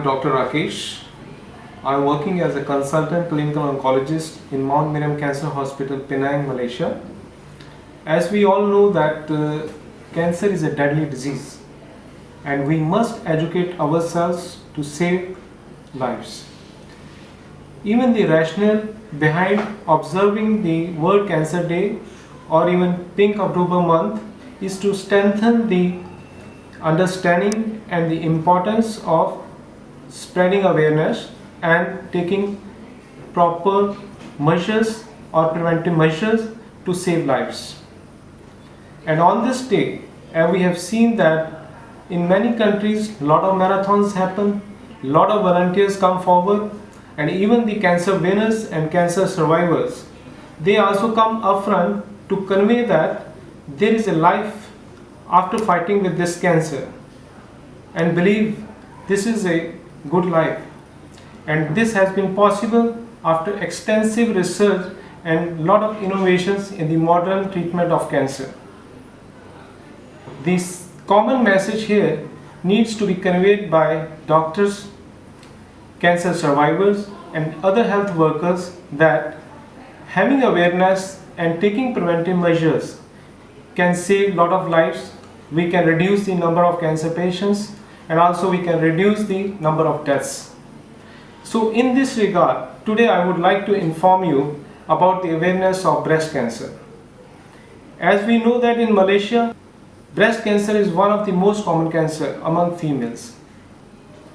Dr. Rakesh. I'm working as a consultant clinical oncologist in Mount Miriam Cancer Hospital, Penang, Malaysia. As we all know that cancer is a deadly disease and we must educate ourselves to save lives. Even the rationale behind observing the World Cancer Day or even Pink October month is to strengthen the understanding and the importance of spreading awareness and taking proper measures or preventive measures to save lives. And on this day, we have seen that in many countries, a lot of marathons happen, a lot of volunteers come forward, and even the cancer winners and cancer survivors, they also come upfront to convey that there is a life after fighting with this cancer, and believe this is a good life. And this has been possible after extensive research and a lot of innovations in the modern treatment of cancer. This common message here needs to be conveyed by doctors, cancer survivors, and other health workers that having awareness and taking preventive measures can save a lot of lives. We can reduce the number of cancer patients and also we can reduce the number of deaths. So in this regard, today I would like to inform you about the awareness of breast cancer. As we know that in Malaysia, breast cancer is one of the most common cancer among females.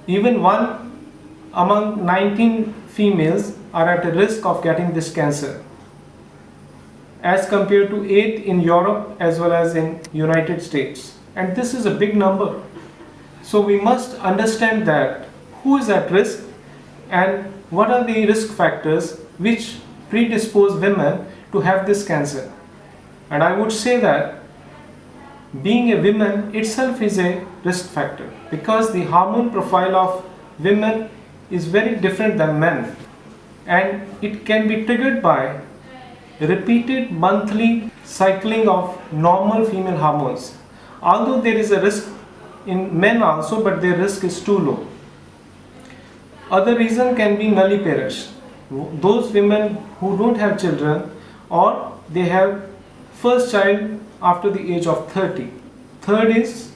Even 1 among 19 females are at a risk of getting this cancer, as compared to 8 in Europe as well as in United States. And this is a big number. So we must understand that who is at risk and what are the risk factors which predispose women to have this cancer. And I would say that being a woman itself is a risk factor because the hormone profile of women is very different than men, and it can be triggered by repeated monthly cycling of normal female hormones. Although there is a risk in men also, but their risk is too low. Other reason can be nulliparous. Those women who don't have children or they have first child after the age of 30. Third is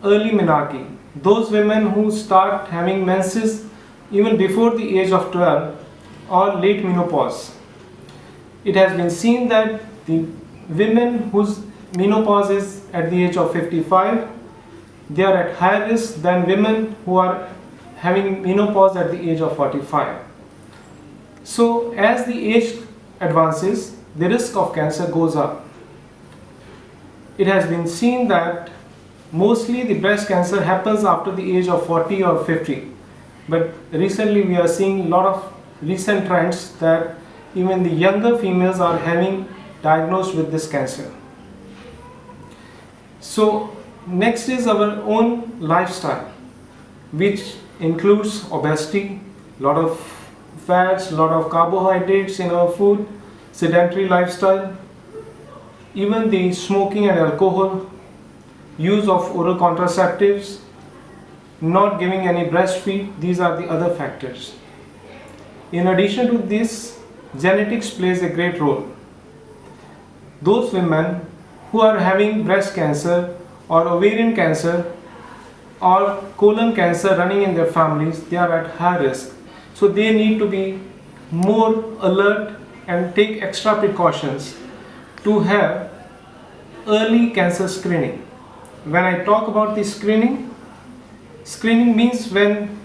early menarche. Those women who start having menses even before the age of 12 or late menopause. It has been seen that the women whose menopause is at the age of 55, they are at higher risk than women who are having menopause at the age of 45. So as the age advances, the risk of cancer goes up. It has been seen that mostly the breast cancer happens after the age of 40 or 50. But recently we are seeing a lot of recent trends that even the younger females are having diagnosed with this cancer. So next is our own lifestyle, which includes obesity, lot of fats, lot of carbohydrates in our food, sedentary lifestyle, even the smoking and alcohol, use of oral contraceptives, not giving any breastfeed. These are the other factors. In addition to this, genetics plays a great role. Those women who are having breast cancer or ovarian cancer or colon cancer running in their families, they are at high risk. So they need to be more alert and take extra precautions to have early cancer screening. When I talk about the screening means when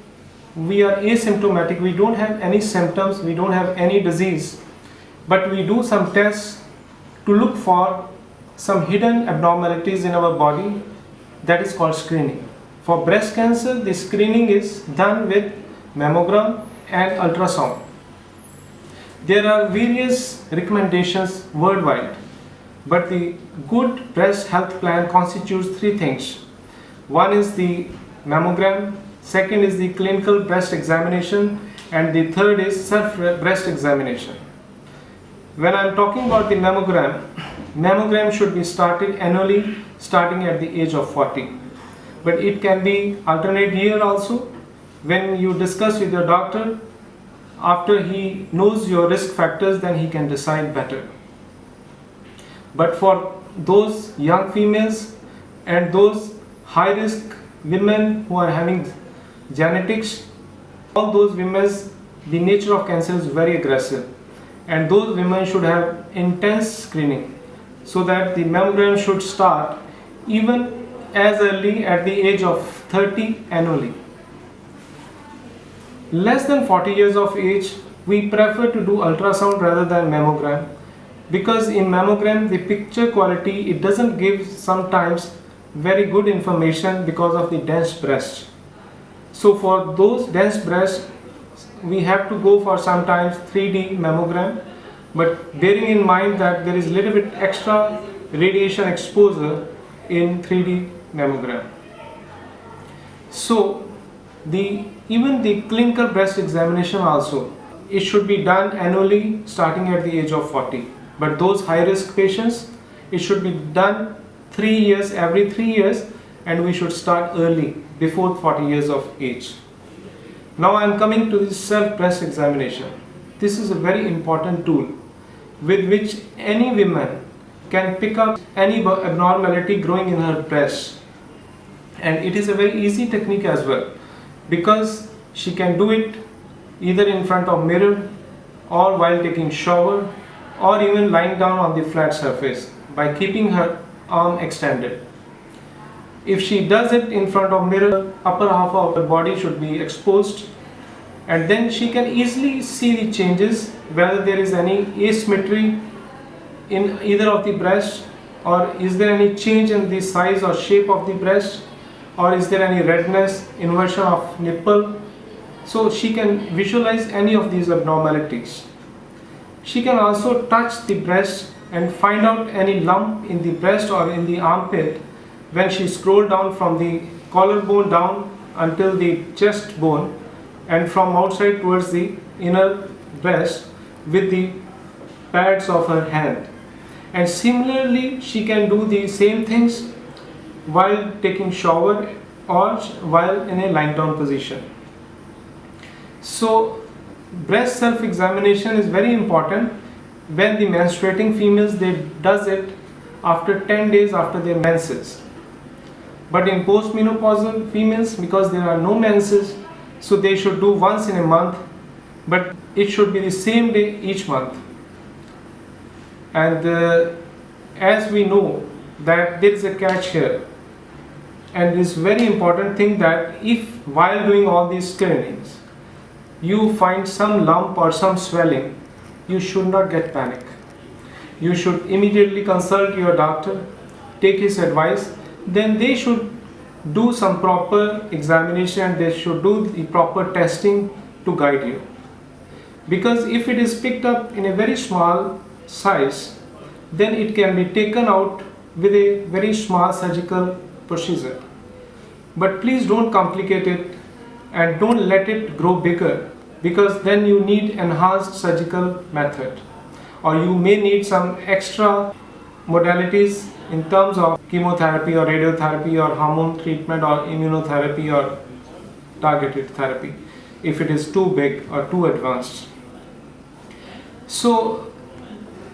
we are asymptomatic, we don't have any symptoms, we don't have any disease, but we do some tests to look for some hidden abnormalities in our body. That is called screening. For breast cancer, the screening is done with mammogram and ultrasound. There are various recommendations worldwide, but the good breast health plan constitutes 3 things. One is the mammogram, second is the clinical breast examination, and the third is self breast examination. When I am talking about the mammogram should be started annually, starting at the age of 40. But it can be alternate year also, when you discuss with your doctor, after he knows your risk factors, then he can decide better. But for those young females and those high risk women who are having genetics, all those women, the nature of cancer is very aggressive, and those women should have intense screening, so that the mammogram should start even as early at the age of 30 annually. Less than 40 years of age, we prefer to do ultrasound rather than mammogram, because in mammogram the picture quality, it doesn't give sometimes very good information because of the dense breast. So for those dense breasts, we have to go for sometimes 3D mammogram, but bearing in mind that there is a little bit extra radiation exposure in 3D mammogram. So even the clinical breast examination also, it should be done annually starting at the age of 40. But those high risk patients, it should be done every 3 years, and we should start early, before 40 years of age. Now I am coming to the self breast examination. This is a very important tool with which any woman can pick up any abnormality growing in her breast. And it is a very easy technique as well, because she can do it either in front of mirror, or while taking shower, or even lying down on the flat surface by keeping her arm extended. If she does it in front of mirror, upper half of her body should be exposed, and then she can easily see the changes, whether there is any asymmetry in either of the breast, or is there any change in the size or shape of the breast, or is there any redness, inversion of nipple. So she can visualize any of these abnormalities. She can also touch the breast and find out any lump in the breast or in the armpit when she scrolls down from the collarbone down until the chest bone, and from outside towards the inner breast with the pads of her hand. And similarly, she can do the same things while taking shower or while in a lying down position. So breast self examination is very important when the menstruating females, they does it after 10 days after their menses. But in postmenopausal females, because there are no menses, so they should do once in a month, but it should be the same day each month. And as we know that there is a catch here, and it is very important thing that if while doing all these screenings you find some lump or some swelling, you should not get panic. You should immediately consult your doctor, take his advice, then they should do some proper examination, they should do the proper testing to guide you. Because if it is picked up in a very small size, then it can be taken out with a very small surgical procedure. But please don't complicate it and don't let it grow bigger, because then you need enhanced surgical method, or you may need some extra modalities in terms of chemotherapy or radiotherapy or hormone treatment or immunotherapy or targeted therapy if it is too big or too advanced. So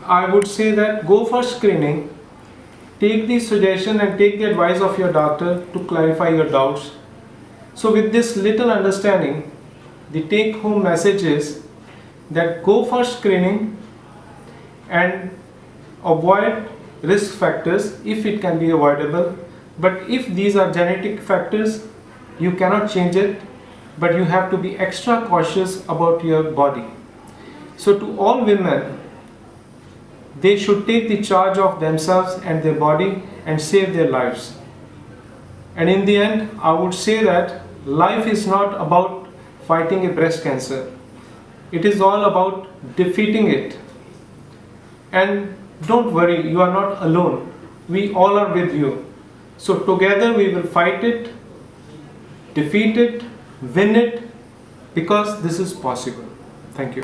I would say that go for screening, take the suggestion and take the advice of your doctor to clarify your doubts. So with this little understanding, the take home message is that go for screening and avoid risk factors if it can be avoidable. But if these are genetic factors, you cannot change it, but you have to be extra cautious about your body. So to all women, they should take the charge of themselves and their body and save their lives. And in the end, I would say that life is not about fighting a breast cancer. It is all about defeating it. And don't worry, you are not alone. We all are with you. So together we will fight it, defeat it, win it, because this is possible. Thank you.